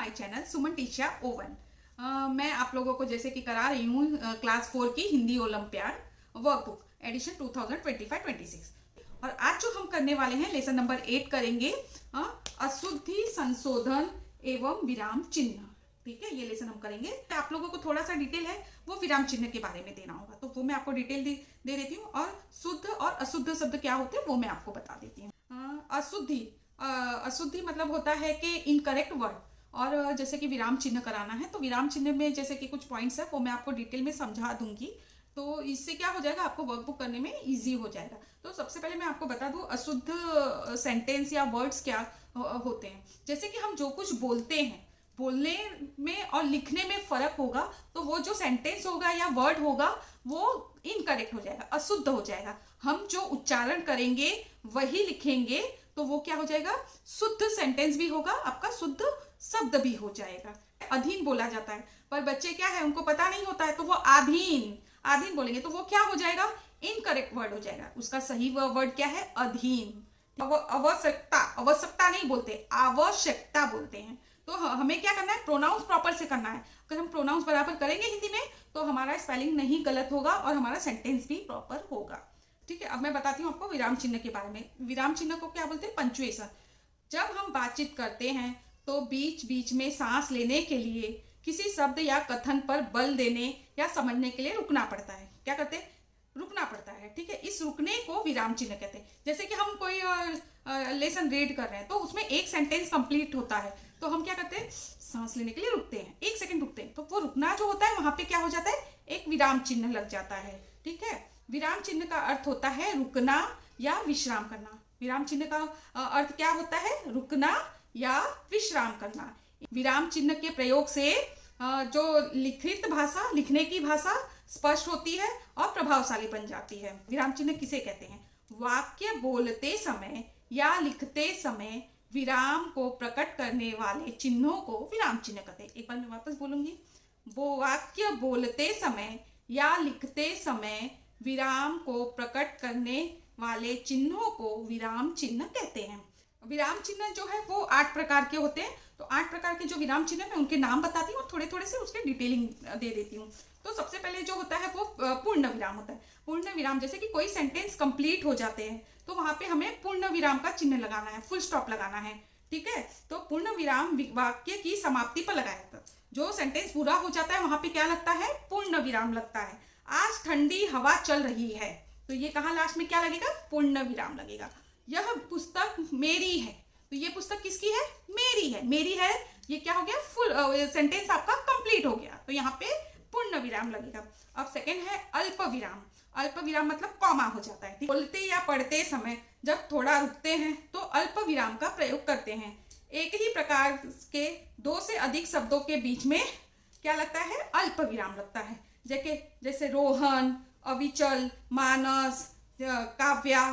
My channel सुमन टीचा oven. मैं आप लोगों को जैसे कि करा रही हूँ क्लास 4 की हिंदी ओलंपियाड वर्कबुक एडिशन 2025-26। और आज जो हम करने वाले हैं लेसन नंबर 8 करेंगे, अशुद्धि संशोधन एवं विराम चिन्ह। ठीक है, ये लेसन हम करेंगे। आप लोगों को थोड़ा सा डिटेल है वो विराम चिन्ह के बारे में देना होगा, तो वो मैं आपको डिटेल दे देती हूँ। और शुद्ध और अशुद्ध शब्द क्या होते हैं वो मैं आपको बता देती हूँ। अशुद्धि मतलब होता है कि इनकरेक्ट वर्ड। और जैसे कि विराम चिन्ह कराना है तो विराम चिन्ह में जैसे कि कुछ पॉइंट्स है वो मैं आपको डिटेल में समझा दूंगी, तो इससे क्या हो जाएगा, आपको वर्कबुक करने में इजी हो जाएगा। तो सबसे पहले मैं आपको बता दूं अशुद्ध सेंटेंस या वर्ड्स क्या होते हैं। जैसे कि हम जो कुछ बोलते हैं, बोलने में और लिखने में फर्क होगा, तो वो जो सेंटेंस होगा या वर्ड होगा वो इनकरेक्ट हो जाएगा, अशुद्ध हो जाएगा। हम जो उच्चारण करेंगे वही लिखेंगे तो वो क्या हो जाएगा, शुद्ध सेंटेंस भी होगा, आपका शुद्ध शब्द भी हो जाएगा। अधीन बोला जाता है, पर बच्चे क्या है उनको पता नहीं होता है, तो वो आधीन बोलेंगे तो वो क्या हो जाएगा, इनकरेक्ट वर्ड हो जाएगा। उसका सही वर्ड क्या है, अधीन। आवश्यकता नहीं बोलते, आवश्यकता बोलते हैं। तो हमें क्या करना है, प्रोनाउंस प्रॉपर से करना है। अगर हम प्रोनाउंस बराबर करेंगे हिंदी में तो हमारा स्पेलिंग नहीं गलत होगा और हमारा सेंटेंस भी प्रॉपर होगा। ठीक है, अब मैं बताती हूँ आपको विराम चिन्ह के बारे में। विराम चिन्ह को क्या बोलते हैं, पंक्चुएशन। जब हम बातचीत करते हैं तो बीच बीच में सांस लेने के लिए, किसी शब्द या कथन पर बल देने या समझने के लिए रुकना पड़ता है। क्या करते हैं, रुकना पड़ता है। ठीक है, इस रुकने को विराम चिन्ह कहते हैं। जैसे कि हम कोई लेसन रीड कर रहे हैं तो उसमें एक सेंटेंस कंप्लीट होता है, तो हम क्या करते हैं, सांस लेने के लिए रुकते हैं, 1 सेकंड रुकते हैं, तो वो रुकना जो होता है वहां पे क्या हो जाता है, एक विराम चिन्ह लग जाता है। ठीक है, विराम चिन्ह का अर्थ होता है रुकना या विश्राम करना। विराम चिन्ह का अर्थ क्या होता है, रुकना या विश्राम करना। विराम चिन्ह के प्रयोग से जो लिखित भाषा, लिखने की भाषा स्पष्ट होती है और प्रभावशाली बन जाती है। विराम चिन्ह किसे कहते हैं, वाक्य बोलते समय या लिखते समय विराम को प्रकट करने वाले चिन्हों को विराम चिन्ह कहते हैं। एक बार मैं वापस बोलूंगी, वो वाक्य बोलते समय या लिखते समय विराम को प्रकट करने वाले चिन्हों को विराम चिन्ह कहते हैं। विराम चिन्ह जो है वो 8 प्रकार के होते हैं। तो 8 प्रकार के जो विराम चिन्ह मैं उनके नाम बताती हूँ और थोड़े थोड़े से उसके डिटेलिंग दे देती हूँ। तो सबसे पहले जो होता है वो पूर्ण विराम होता है। पूर्ण विराम जैसे कि कोई सेंटेंस कंप्लीट हो जाते हैं तो वहां पे हमें पूर्ण विराम का चिन्ह लगाना है, फुल स्टॉप लगाना है। ठीक है, तो पूर्ण विराम वाक्य की समाप्ति पर लगाया जाता है। जो सेंटेंस पूरा हो जाता है वहां पे क्या लगता है, पूर्ण विराम लगता है। आज ठंडी हवा चल रही है, तो ये कहाँ लास्ट में क्या लगेगा, पूर्ण विराम लगेगा। यह पुस्तक मेरी है, तो ये पुस्तक किसकी है, मेरी है, मेरी है। ये क्या हो गया, फुल सेंटेंस आपका कंप्लीट हो गया, तो यहाँ पे पूर्ण विराम लगेगा। अब सेकंड है अल्प विराम। अल्प विराम मतलब कॉमा हो जाता है। बोलते या पढ़ते समय जब थोड़ा रुकते हैं तो अल्प विराम का प्रयोग करते हैं। एक ही प्रकार के 2 से अधिक शब्दों के बीच में क्या लगता है, अल्प विराम लगता है। जैसे रोहन, अविचल, मानस, काव्या।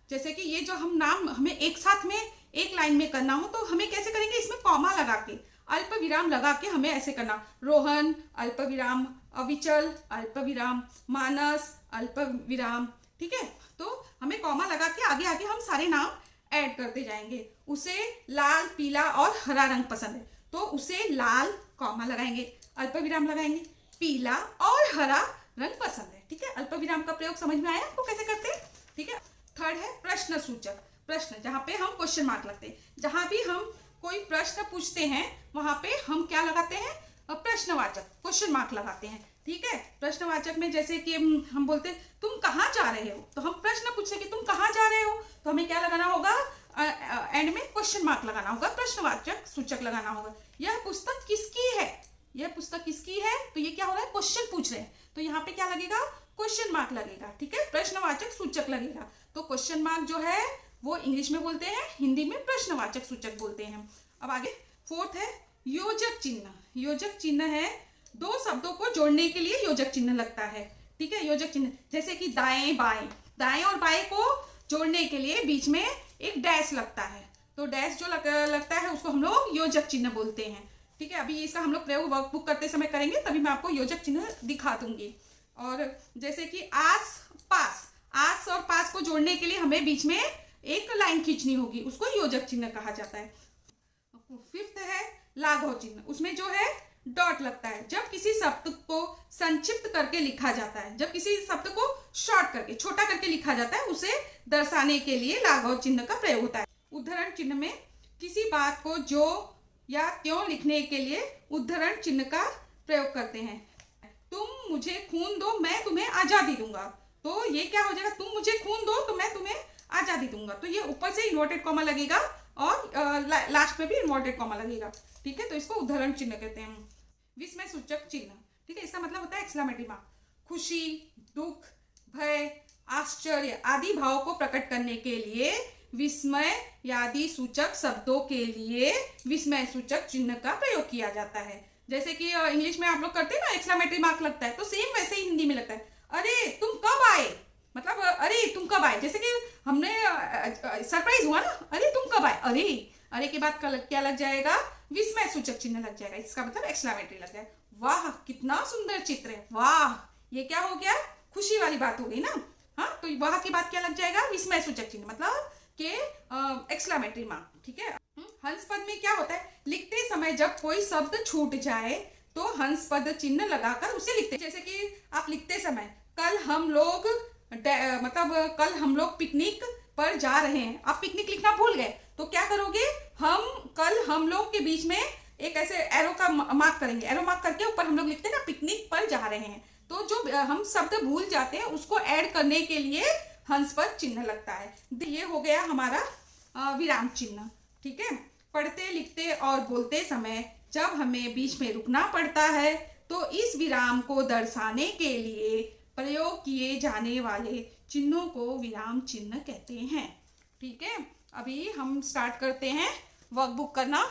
जैसे कि ये जो हम नाम हमें एक साथ में एक लाइन में करना हो तो हमें कैसे करेंगे, इसमें कॉमा लगा के, अल्प विराम लगा के हमें ऐसे करना। रोहन अल्प विराम, अविचल अल्प विराम, मानस अल्प विराम। ठीक है, तो हमें कॉमा लगा के आगे आगे हम सारे नाम ऐड करते जाएंगे। उसे लाल, पीला और हरा रंग पसंद है, तो उसे लाल कॉमा लगाएंगे, अल्प विराम लगाएंगे, पीला और हरा रंग पसंद है। ठीक है, अल्प विराम का प्रयोग समझ में आया आपको कैसे करते हैं। ठीक है, थर्ड है प्रश्न सूचक। प्रश्न जहाँ पे हम क्वेश्चन मार्क लगते हैं, जहां भी हम कोई प्रश्न पूछते हैं वहां पे हम क्या लगाते हैं, प्रश्नवाचक, क्वेश्चन मार्क लगाते हैं। ठीक है, प्रश्नवाचक में जैसे कि हम बोलते हैं तुम कहाँ जा रहे हो, तो हम प्रश्न पूछते कि तुम कहाँ जा रहे हो, तो हमें क्या लगाना होगा, एंड में क्वेश्चन मार्क लगाना होगा, प्रश्नवाचक सूचक लगाना होगा। यह पुस्तक किसकी है, यह पुस्तक किसकी है, तो ये क्या हो रहा है, क्वेश्चन पूछ रहे हैं, तो यहाँ पे क्या लगेगा, क्वेश्चन मार्क लगेगा। ठीक है, प्रश्नवाचक सूचक लगेगा। तो क्वेश्चन मार्क जो है वो इंग्लिश में बोलते हैं, हिंदी में प्रश्नवाचक सूचक बोलते हैं। अब आगे फोर्थ है योजक चिन्ह। योजक चिन्ह है 2 शब्दों को जोड़ने के लिए योजक चिन्ह लगता है। ठीक है, योजक चिन्ह जैसे कि दाएं बाएं, दाएं और बाएं को जोड़ने के लिए बीच में एक डैश लगता है, तो डैश जो लगता है उसको हम लोग योजक चिन्ह बोलते हैं। ठीक है, अभी इसका हम लोग प्रयोग वर्कबुक करते समय करेंगे, तभी मैं आपको योजक चिन्ह दिखा दूंगी। और जैसे कि आस पास, आस और पास को जोड़ने के लिए हमें बीच में एक लाइन खींचनी होगी, उसको योजक चिन्ह कहा जाता है। फिफ्थ है लाघव चिन्ह, उसमें जो है डॉट लगता है। जब किसी शब्द को संक्षिप्त करके लिखा जाता है, जब किसी शब्द को शॉर्ट करके छोटा करके लिखा जाता है, उसे दर्शाने के लिए लाघव चिन्ह का प्रयोग होता है। उद्धरण चिन्ह में किसी बात को जो या त्यों लिखने के लिए उद्धरण चिन्ह का प्रयोग करते हैं। तुम मुझे खून दो, मैं तुम्हें आजादी दूंगा। तो ये क्या हो जाएगा, तुम मुझे खून दो तो मैं तुम्हें आजादी दूंगा। तो ये ऊपर से इन्वर्टेड कॉमा लगेगा और लास्ट में भी इन्वर्टेड कॉमा लगेगा। ठीक है, तो इसको उद्धरण चिन्ह कहते हैं। विस्मय सूचक चिन्ह, ठीक है, इसका मतलब होता है एक्सक्लेमेटरी मार्क। खुशी, दुख, भय, आश्चर्य आदि भाव को प्रकट करने के लिए विस्मय आदि सूचक शब्दों के लिए विस्मय सूचक चिन्ह का प्रयोग किया जाता है। जैसे कि इंग्लिश में आप लोग करते हैं ना, एक्सक्लेमेटरी मार्क लगता है, तो सेम वैसे ही हिंदी में लगता है। अरे तुम कब आए, मतलब अरे तुम कब आए, जैसे कि हमने सरप्राइज हुआ ना, अरे तुम कब आए, अरे के बाद क्या लग जाएगा, विस्मय सूचक चिन्ह लग जाएगा। इसका मतलब एक्सक्लेमेटरी लग जाएगा। वाह कितना सुंदर चित्र है, वाह, ये क्या हो गया, खुशी वाली बात हो गई ना। हाँ, तो वाह के बाद क्या लग जाएगा, विस्मय सूचक चिन्ह, मतलब के एक्सक्लेमेटरी मार्क। ठीक है। हंस पद में क्या होता है, लिखते समय जब कोई शब्द छूट जाए तो हंस पद चिन्ह लगाकर उसे लिखते। जैसे कि आप लिखते समय कल हम लोग कल हम लोग पिकनिक पर जा रहे हैं, आप पिकनिक लिखना भूल गए तो क्या करोगे, हम लोग के बीच में एक ऐसे एरो का मार्क करेंगे, एरो मार्क करके ऊपर हम लोग लिखते हैं ना, पिकनिक पर जा रहे हैं। तो जो हम शब्द भूल जाते हैं उसको ऐड करने के लिए हंस पद चिन्ह लगता है। ये हो गया हमारा विराम चिन्ह। ठीक है। पढ़ते लिखते और बोलते समय जब हमें बीच में रुकना पड़ता है तो इस विराम को दर्शाने के लिए प्रयोग किए जाने वाले चिन्हों को विराम चिन्ह कहते हैं। ठीक है, अभी हम स्टार्ट करते हैं वर्कबुक करना।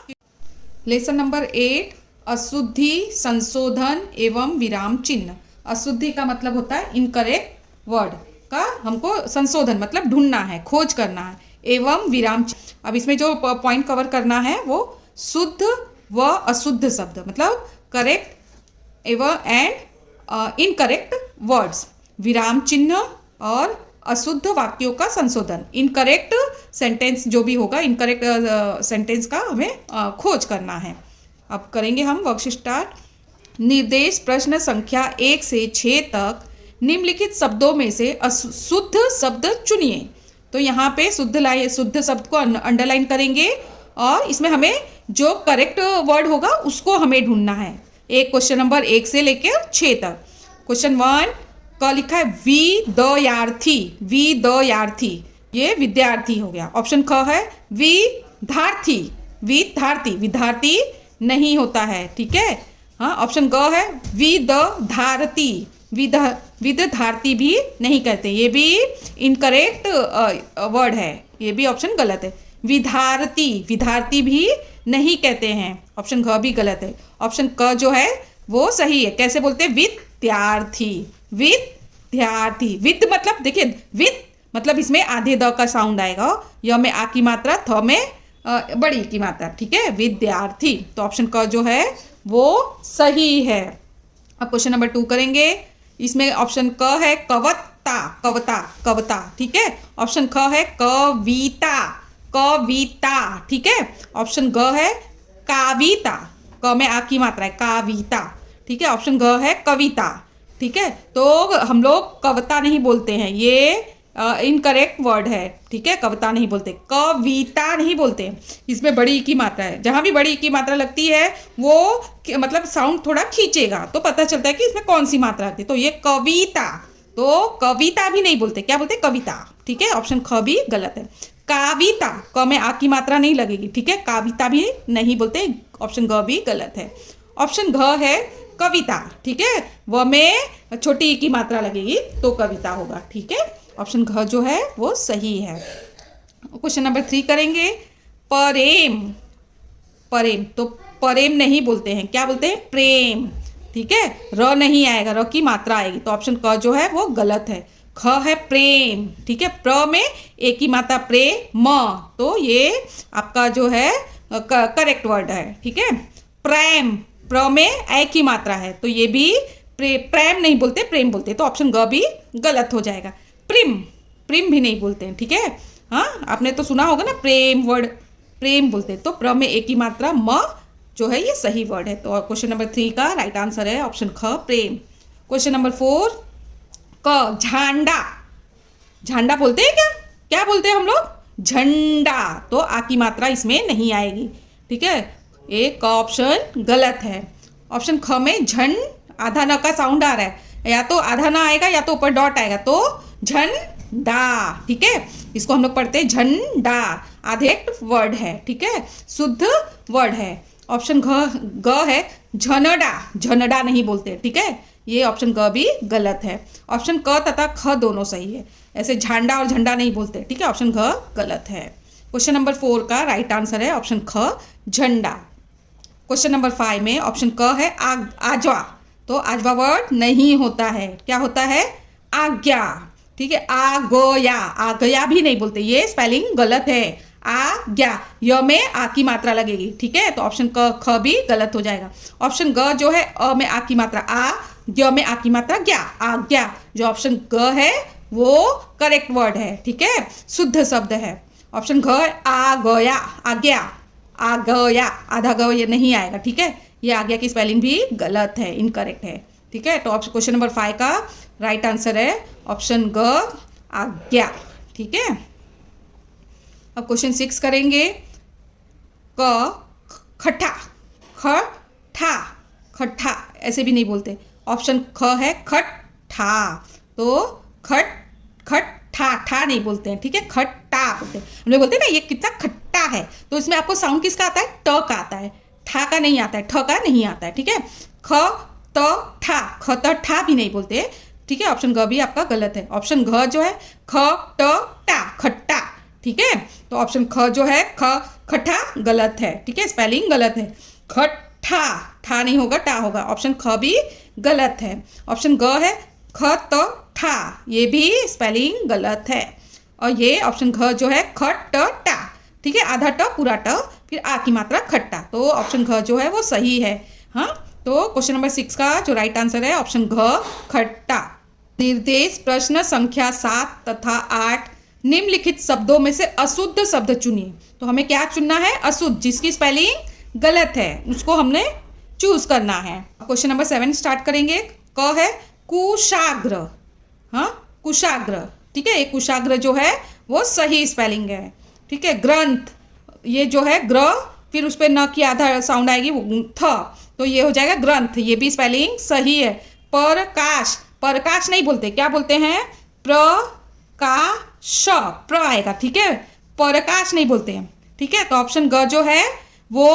लेसन नंबर 8, अशुद्धि, संशोधन एवं विराम चिन्ह। अशुद्धि का मतलब होता है इनकरेक्ट वर्ड का हमको संशोधन मतलब ढूंढना है, खोज करना है, एवं विराम। अब इसमें जो पॉइंट कवर करना है वो शुद्ध व अशुद्ध शब्द, मतलब करेक्ट एवं एंड इनकरेक्ट वर्ड्स, विराम चिन्ह और अशुद्ध वाक्यों का संशोधन। इनकरेक्ट सेंटेंस जो भी होगा, इनकरेक्ट सेंटेंस का हमें खोज करना है। अब करेंगे हम वर्कशीट स्टार्ट। निर्देश प्रश्न संख्या 1 से 6 तक निम्नलिखित शब्दों में से शुद्ध शब्द चुनिए। तो यहाँ पे शुद्ध शब्द को अंडरलाइन करेंगे और इसमें हमें जो करेक्ट वर्ड होगा उसको हमें ढूंढना है। एक क्वेश्चन नंबर 1 से लेकर 6 तक। क्वेश्चन 1 का लिखा है विद्यार्थी, विद्यार्थी, ये विद्यार्थी हो गया। ऑप्शन ख है विद्यार्थी, विद्यार्थी, विद्यार्थी नहीं होता है। ठीक है। हाँ, ऑप्शन ग है विद्यार्थी, विद्यार्थी भी नहीं कहते, ये भी इनकरेक्ट वर्ड है, ये भी ऑप्शन गलत है। विद्यार्थी, विद्यार्थी भी नहीं कहते हैं, ऑप्शन घ भी गलत है। ऑप्शन क जो है वो सही है। कैसे बोलते हैं, विद्यार्थी, विद्यार्थी। विद मतलब देखिए, विद मतलब इसमें आधे द का साउंड आएगा, य में आ की मात्रा, थ में बड़ी की मात्रा। ठीक है, विद्यार्थी। तो ऑप्शन क जो है वो सही है। अब क्वेश्चन नंबर 2 करेंगे। इसमें ऑप्शन क है कवता, कवता, कवता। ठीक है। ऑप्शन ख है कविता, कविता। ठीक है। ऑप्शन ग है काविता, क में आ की मात्रा है, काविता। ठीक है। ऑप्शन ग है कविता। ठीक है। तो हम लोग कविता नहीं बोलते हैं, ये इनकरेक्ट वर्ड है। ठीक है, कविता नहीं बोलते, कविता नहीं बोलते। इसमें बड़ी की मात्रा है, जहां भी बड़ी की मात्रा लगती है वो मतलब साउंड थोड़ा खींचेगा तो पता चलता है कि इसमें कौन सी मात्रा आती है। तो ये कविता, तो कविता भी नहीं बोलते, क्या बोलते, कविता। ठीक है। ऑप्शन ख भी गलत है। काविता, क में आ की मात्रा नहीं लगेगी। ठीक है, काविता भी नहीं बोलते, ऑप्शन ग भी गलत है। ऑप्शन घ है कविता। ठीक है, व में छोटी ई की मात्रा लगेगी तो कविता होगा। ठीक है, ऑप्शन घ जो है वो सही है। क्वेश्चन नंबर 3 करेंगे। प्रेम, प्रेम, तो प्रेम नहीं बोलते हैं, क्या बोलते हैं, प्रेम। ठीक है, र नहीं आएगा, र की मात्रा आएगी, तो ऑप्शन क जो है वो गलत है। ख है प्रेम। ठीक है, प्र में एक ही मात्रा, प्रेम, तो ये आपका जो है करेक्ट वर्ड है। ठीक है। प्रेम, प्र में ए की मात्रा है, तो ये भी प्रेम नहीं बोलते, प्रेम बोलते, तो ऑप्शन ग भी गलत हो जाएगा। प्रेम, प्रेम भी नहीं बोलते हैं। ठीक है। हाँ, आपने तो सुना होगा ना प्रेम वर्ड, प्रेम बोलते, तो प्र में एक ही मात्रा, म जो है ये सही वर्ड है। तो क्वेश्चन नंबर 3 का राइट आंसर है ऑप्शन ख प्रेम। क्वेश्चन नंबर 4 क झंडा। झंडा बोलते हैं क्या? क्या बोलते हैं हम लोग? झंडा। तो आ की मात्रा इसमें नहीं आएगी, ठीक है। एक का ऑप्शन गलत है। ऑप्शन ख में झन आधा न का साउंड आ रहा है, या तो आधा ना आएगा या तो ऊपर डॉट आएगा, तो झंडा, ठीक है। इसको हम लोग पढ़ते हैं झंडा, आधेक्ट वर्ड है, ठीक है, शुद्ध वर्ड है। ऑप्शन ग है झनडा। झनडा नहीं बोलते, ठीक है, ये ऑप्शन ग भी गलत है। ऑप्शन क तथा ख दोनों सही है, ऐसे झंडा और झंडा नहीं बोलते, ठीक है। ऑप्शन घ गलत है। क्वेश्चन नंबर 4 का राइट आंसर है ऑप्शन ख झंडा। क्वेश्चन नंबर 5 में ऑप्शन क है आजवा। तो आजवा वर्ड नहीं होता है, क्या होता है? आज्ञा, ठीक है। आगया, आगया भी नहीं बोलते, ये स्पेलिंग गलत है। आज्ञा, य में आ की मात्रा लगेगी, ठीक है। तो ऑप्शन क ख भी गलत हो जाएगा। ऑप्शन ग जो है अ में आ की मात्रा आ, य में आ की मात्रा ज्ञा, आज्ञा। जो ऑप्शन ग है वो करेक्ट वर्ड है, ठीक है, शुद्ध शब्द है। ऑप्शन घ आ गया, आज्ञा, आ गया, आधा ग ये नहीं आएगा, ठीक है। ये आज्ञा की स्पेलिंग भी गलत है, इनकरेक्ट है, ठीक है। तो ऑप्शन क्वेश्चन नंबर 5 का राइट आंसर है ऑप्शन ग आज्ञा, ठीक है। अब क्वेश्चन 6 करेंगे। क खट्टा, खट्टा, खट्टा ऐसे भी नहीं बोलते। ऑप्शन ख है खट्टा। तो खट्टा, ठा नहीं बोलते हैं, ठीक है, खट्टा बोलते हैं। हम लोग बोलते हैं ना ये कितना खट्टा है, तो इसमें आपको साउंड किसका आता है? ट का आता है, ठा का नहीं आता है, ठ का नहीं आता है, ठीक है। ख त ठा, ख त ठा भी नहीं बोलते, ठीक है। ऑप्शन ग भी आपका गलत है। ऑप्शन घ जो है ख ट टा, खट्टा, ठीक है। तो ऑप्शन ख जो है खट्टा गलत है, ठीक है, स्पेलिंग गलत है। खट्टा, ठा नहीं होगा, टा होगा। ऑप्शन ख भी गलत है। ऑप्शन ग है ख त ठा, ये भी स्पेलिंग गलत है। और ये ऑप्शन घ जो है खट टा, ठीक है, आधा ट पूरा ट फिर आ की मात्रा खट्टा। तो ऑप्शन घ जो है वो सही है। हाँ, तो क्वेश्चन नंबर 6 का जो राइट आंसर है ऑप्शन घ खट्टा। निर्देश प्रश्न संख्या 7 तथा 8 निम्नलिखित शब्दों में से अशुद्ध शब्द चुनिए। तो हमें क्या चुनना है? अशुद्ध, जिसकी स्पेलिंग गलत है उसको हमने चूज करना है। क्वेश्चन नंबर 7 स्टार्ट करेंगे। क है कुशाग्र, हाँ, कुशाग्र, ठीक है, ये कुशाग्र जो है वो सही स्पेलिंग है, ठीक है। ग्रंथ, ये जो है ग्र फिर उस पर न की आधा साउंड आएगी थ, तो ये हो जाएगा ग्रंथ, ये भी स्पेलिंग सही है। प्रकाश, प्रकाश नहीं बोलते, क्या बोलते हैं? प्रकाश, प्र आएगा, ठीक है, प्रकाश नहीं बोलते हैं, ठीक है। तो ऑप्शन ग जो है वो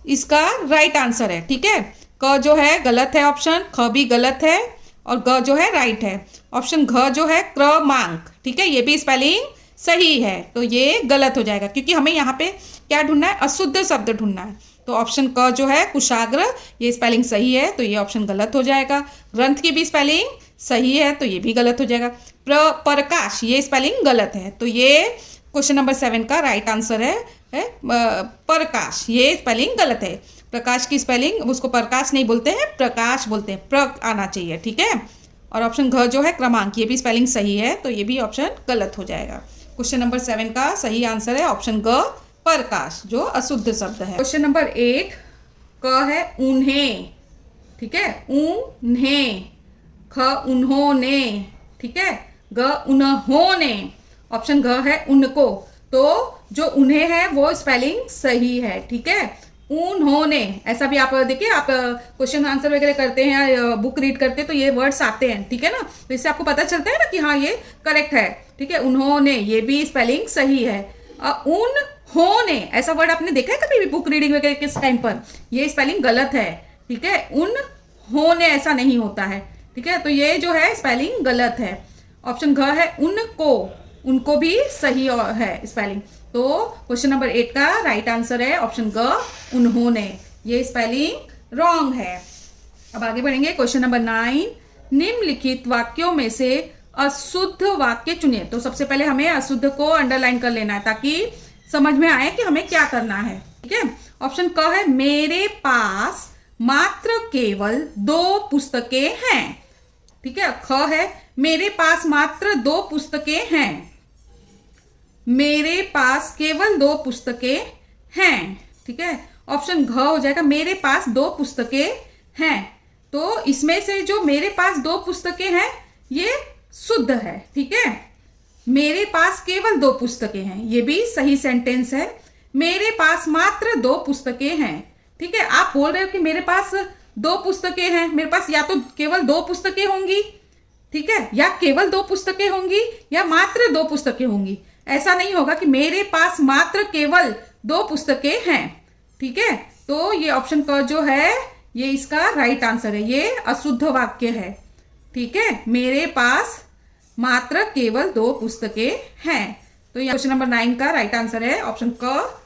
इसका राइट आंसर है, ठीक है। क जो है गलत है, ऑप्शन ख भी गलत है और ग जो है राइट है। ऑप्शन घ जो है क्रमांक, ठीक है, ये भी स्पेलिंग सही है, तो ये गलत हो जाएगा क्योंकि हमें यहाँ पे क्या ढूंढना है? अशुद्ध शब्द ढूंढना है। तो ऑप्शन क जो है कुशाग्र, ये स्पेलिंग सही है, तो ये ऑप्शन गलत हो जाएगा। ग्रंथ की भी स्पेलिंग सही है, तो ये भी गलत हो जाएगा। प्रकाश, ये स्पेलिंग गलत है, तो ये क्वेश्चन नंबर 7 का राइट आंसर है प्रकाश, ये स्पेलिंग गलत है। प्रकाश की स्पेलिंग, उसको प्रकाश नहीं बोलते हैं, प्रकाश बोलते हैं, प्र आना चाहिए, ठीक है। और ऑप्शन घ जो है क्रमांक, ये भी स्पेलिंग सही है, तो ये भी ऑप्शन गलत हो जाएगा। क्वेश्चन नंबर 7 का सही आंसर है ऑप्शन ग प्रकाश, जो अशुद्ध शब्द है। क्वेश्चन नंबर 8 क है उन्हें, ठीक है, उन्हें, ख उन्होंने, ठीक है, ग उन्होंने। ऑप्शन घ है उनको, तो जो उन्हें है वो स्पेलिंग सही है, ठीक है, उन्होंने। ऐसा भी आप देखिए, आप क्वेश्चन आंसर वगैरह करते हैं या बुक रीड करते हैं तो ये वर्ड्स आते हैं, ठीक है ना, तो इससे आपको पता चलता है ना कि हाँ ये करेक्ट है, ठीक है। उन्होंने, ये भी स्पेलिंग सही है। उन्होंने, ऐसा वर्ड आपने देखा है कभी भी बुक रीडिंग वगैरह किस टाइम पर? ये स्पेलिंग गलत है, ठीक है, उन्होंने ऐसा नहीं होता है, ठीक है, तो ये जो है स्पेलिंग गलत है। ऑप्शन घ है उनको, उनको भी सही है स्पेलिंग। तो क्वेश्चन नंबर 8 का राइट आंसर है ऑप्शन ग उन्होंने, ये स्पेलिंग रॉन्ग है। अब आगे बढ़ेंगे। क्वेश्चन नंबर 9 निम्नलिखित वाक्यों में से अशुद्ध वाक्य चुनिए। तो सबसे पहले हमें अशुद्ध को अंडरलाइन कर लेना है ताकि समझ में आए कि हमें क्या करना है, ठीक है। ऑप्शन क है मेरे पास मात्र केवल 2 पुस्तकें हैं, ठीक है। ख है मेरे पास मात्र 2 पुस्तकें हैं, मेरे पास केवल 2 पुस्तकें हैं, ठीक है। ऑप्शन घ हो जाएगा, मेरे पास 2 पुस्तकें हैं। तो इसमें से जो मेरे पास 2 पुस्तकें हैं ये शुद्ध है, ठीक है। मेरे पास केवल 2 पुस्तकें हैं, ये भी सही सेंटेंस है। मेरे पास मात्र 2 पुस्तकें हैं, ठीक है। आप बोल रहे हो कि मेरे पास 2 पुस्तकें हैं, मेरे पास या तो केवल 2 पुस्तकें होंगी, ठीक है, या केवल 2 पुस्तकें होंगी या मात्र 2 पुस्तकें होंगी। ऐसा नहीं होगा कि मेरे पास मात्र केवल 2 पुस्तकें हैं, ठीक है। तो ये ऑप्शन क जो है ये इसका राइट आंसर है, ये अशुद्ध वाक्य है, ठीक है। मेरे पास मात्र केवल 2 पुस्तकें हैं। तो ये क्वेश्चन नंबर 9 का राइट आंसर है ऑप्शन क,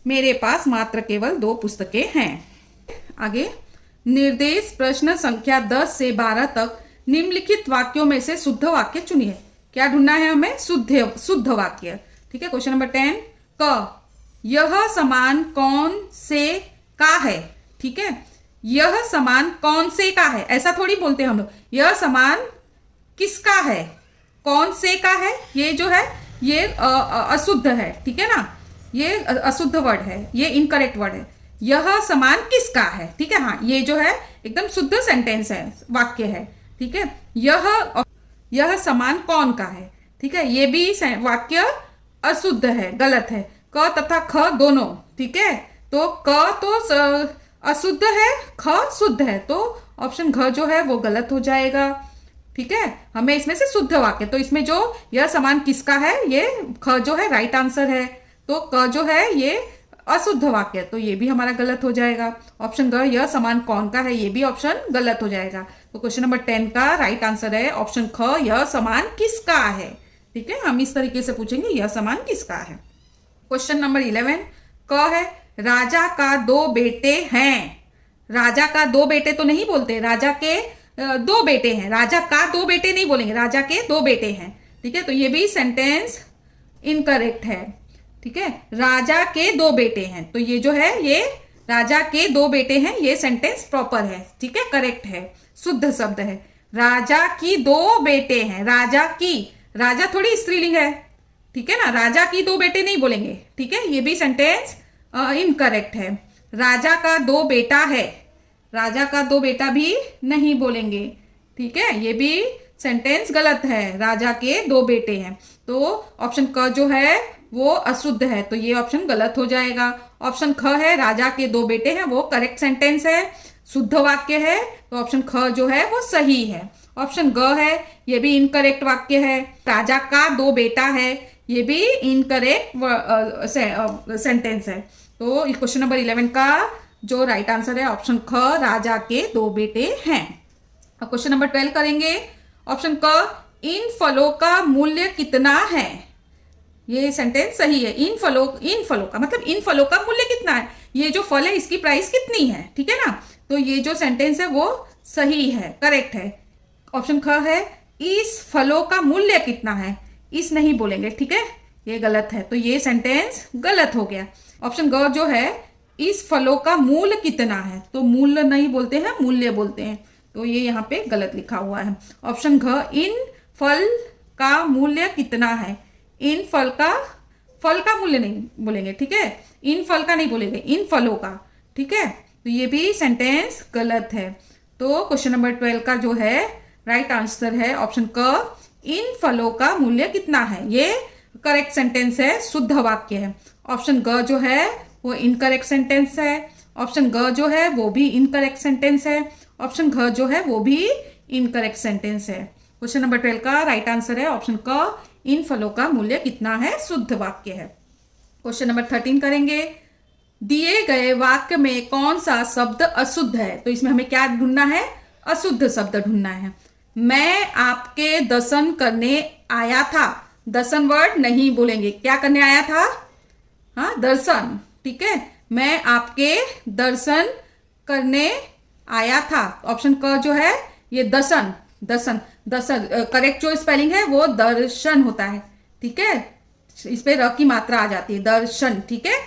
मेरे पास मात्र केवल 2 पुस्तकें हैं। आगे, निर्देश प्रश्न संख्या 10 से 12 तक निम्नलिखित वाक्यों में से शुद्ध वाक्य चुनिए। क्या ढूंढना है हमें? शुद्ध वाक्य, ठीक है। क्वेश्चन नंबर 10 क, यह सामान कौन से का है, ठीक है। यह सामान कौन से का है, ऐसा थोड़ी बोलते हैं हम लोग। यह सामान किसका है, कौन से का है, ये जो है ये अशुद्ध है, ठीक है ना, ये अशुद्ध वर्ड है, ये इनकरेक्ट वर्ड है। यह सामान किसका है, ठीक है। हाँ, ये जो है एकदम शुद्ध सेंटेंस है, वाक्य है, ठीक है। यह सामान कौन का है, ठीक है, ये भी वाक्य अशुद्ध है, गलत है। क तथा ख दोनों, ठीक है। तो क तो अशुद्ध है, ख शुद्ध है, तो ऑप्शन घ जो है वो गलत हो जाएगा, ठीक है। हमें इसमें से शुद्ध वाक्य, तो इसमें जो यह सामान किसका है, ये ख जो है राइट आंसर है। तो क जो है ये अशुद्ध वाक्य, तो ये भी हमारा गलत हो जाएगा। ऑप्शन ग, यह सामान कौन का है, ये भी ऑप्शन गलत हो जाएगा। तो क्वेश्चन नंबर 10 का राइट आंसर है ऑप्शन ख, यह सामान किसका है, ठीक है। हम इस तरीके से पूछेंगे, यह सामान किसका है। क्वेश्चन नंबर 11 क है, राजा का 2 बेटे हैं। राजा का 2 बेटे तो नहीं बोलते, राजा के 2 बेटे हैं। राजा का 2 बेटे नहीं बोलेंगे, राजा के 2 बेटे हैं, ठीक है। तो ये भी सेंटेंस इनकरेक्ट है, ठीक है। राजा के 2 बेटे हैं, तो ये जो है ये राजा के 2 बेटे हैं, ये सेंटेंस प्रॉपर है, ठीक है, करेक्ट है, शुद्ध शब्द है। राजा की 2 बेटे हैं, राजा की, राजा थोड़ी स्त्रीलिंग है, ठीक है ना, राजा की 2 बेटे नहीं बोलेंगे, ठीक है। ये भी सेंटेंस इनकरेक्ट है। राजा का 2 बेटा है, राजा का 2 बेटा भी नहीं बोलेंगे, ठीक है, ये भी सेंटेंस गलत है। राजा के 2 बेटे हैं, तो ऑप्शन क जो है वो अशुद्ध है, तो ये ऑप्शन गलत हो जाएगा। ऑप्शन ख है, राजा के 2 बेटे हैं, वो करेक्ट सेंटेंस है, शुद्ध वाक्य है, तो ऑप्शन ख जो है वो सही है। ऑप्शन ग है, ये भी इनकरेक्ट वाक्य है। राजा का 2 बेटा है, ये भी इनकरेक्ट सेंटेंस है। तो क्वेश्चन नंबर 11 का जो राइट आंसर है ऑप्शन ख, राजा के 2 बेटे हैं। अब क्वेश्चन नंबर 12 करेंगे। ऑप्शन क, इन फलों का मूल्य कितना है। ये सेंटेंस सही है। इन फलों का मतलब इन फलों का मूल्य कितना है, ये जो फल है इसकी प्राइस कितनी है, ठीक है ना। तो ये जो सेंटेंस है वो सही है, करेक्ट है। ऑप्शन ख है, इस फलों का मूल्य कितना है, इस नहीं बोलेंगे, ठीक है, ये गलत है, तो ये सेंटेंस गलत हो गया। ऑप्शन ग जो है, इस फलों का मूल्य कितना है, तो मूल्य नहीं बोलते हैं, मूल्य बोलते हैं, तो ये यहाँ पे गलत लिखा हुआ है। ऑप्शन घ, इन फल का मूल्य कितना है, इन फल का मूल्य नहीं बोलेंगे, ठीक है, इन फल का नहीं बोलेंगे, इन फलों का, ठीक है, तो ये भी सेंटेंस गलत है। तो क्वेश्चन नंबर 12 का जो है राइट आंसर है ऑप्शन क, इन फलों का मूल्य कितना है, ये करेक्ट सेंटेंस है, शुद्ध वाक्य है। ऑप्शन ग जो है वो इनकरेक्ट सेंटेंस है। ऑप्शन ग जो है वो भी इनकरेक्ट सेंटेंस है। ऑप्शन घ जो है वो भी इनकरेक्ट सेंटेंस है। क्वेश्चन नंबर 12 का राइट आंसर है ऑप्शन क, इन फलों का मूल्य कितना है, शुद्ध वाक्य है। क्वेश्चन नंबर 13 करेंगे। दिए गए वाक्य में कौन सा शब्द अशुद्ध है, तो इसमें हमें क्या ढूंढना है, अशुद्ध शब्द ढूंढना है। मैं आपके दर्शन करने आया था, दर्शन वर्ड नहीं बोलेंगे, क्या करने आया था, हाँ दर्शन, ठीक है, मैं आपके दर्शन करने आया था। ऑप्शन क जो है ये दर्शन करेक्ट जो स्पेलिंग है वो दर्शन होता है, ठीक है, इस पे र की मात्रा आ जाती है, दर्शन, ठीक है।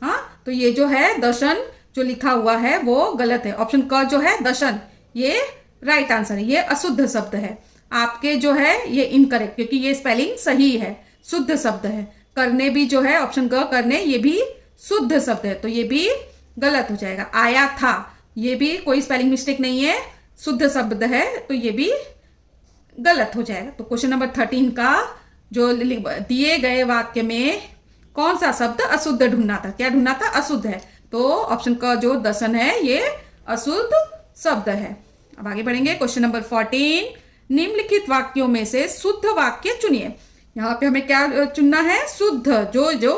हाँ, तो ये जो है दर्शन जो लिखा हुआ है वो गलत है। ऑप्शन क जो है दर्शन, ये राइट आंसर है, ये अशुद्ध शब्द है। आपके जो है ये इनकरेक्ट, क्योंकि ये स्पेलिंग सही है, शुद्ध शब्द है। करने भी जो है ऑप्शन ग करने, ये भी शुद्ध शब्द है, तो ये भी गलत हो जाएगा। आया था, ये भी कोई स्पेलिंग मिस्टेक नहीं है, शुद्ध शब्द है, तो ये भी गलत हो जाएगा। तो क्वेश्चन नंबर 13 का जो दिए गए वाक्य में कौन सा शब्द अशुद्ध ढूंढना था? क्या ढूंढना था? अशुद्ध है। तो ऑप्शन का जो दर्शन है ये अशुद्ध शब्द है। अब आगे बढ़ेंगे। क्वेश्चन नंबर 14, निम्नलिखित वाक्यों में से शुद्ध वाक्य चुनिए। यहाँ पे हमें क्या चुनना है? शुद्ध, जो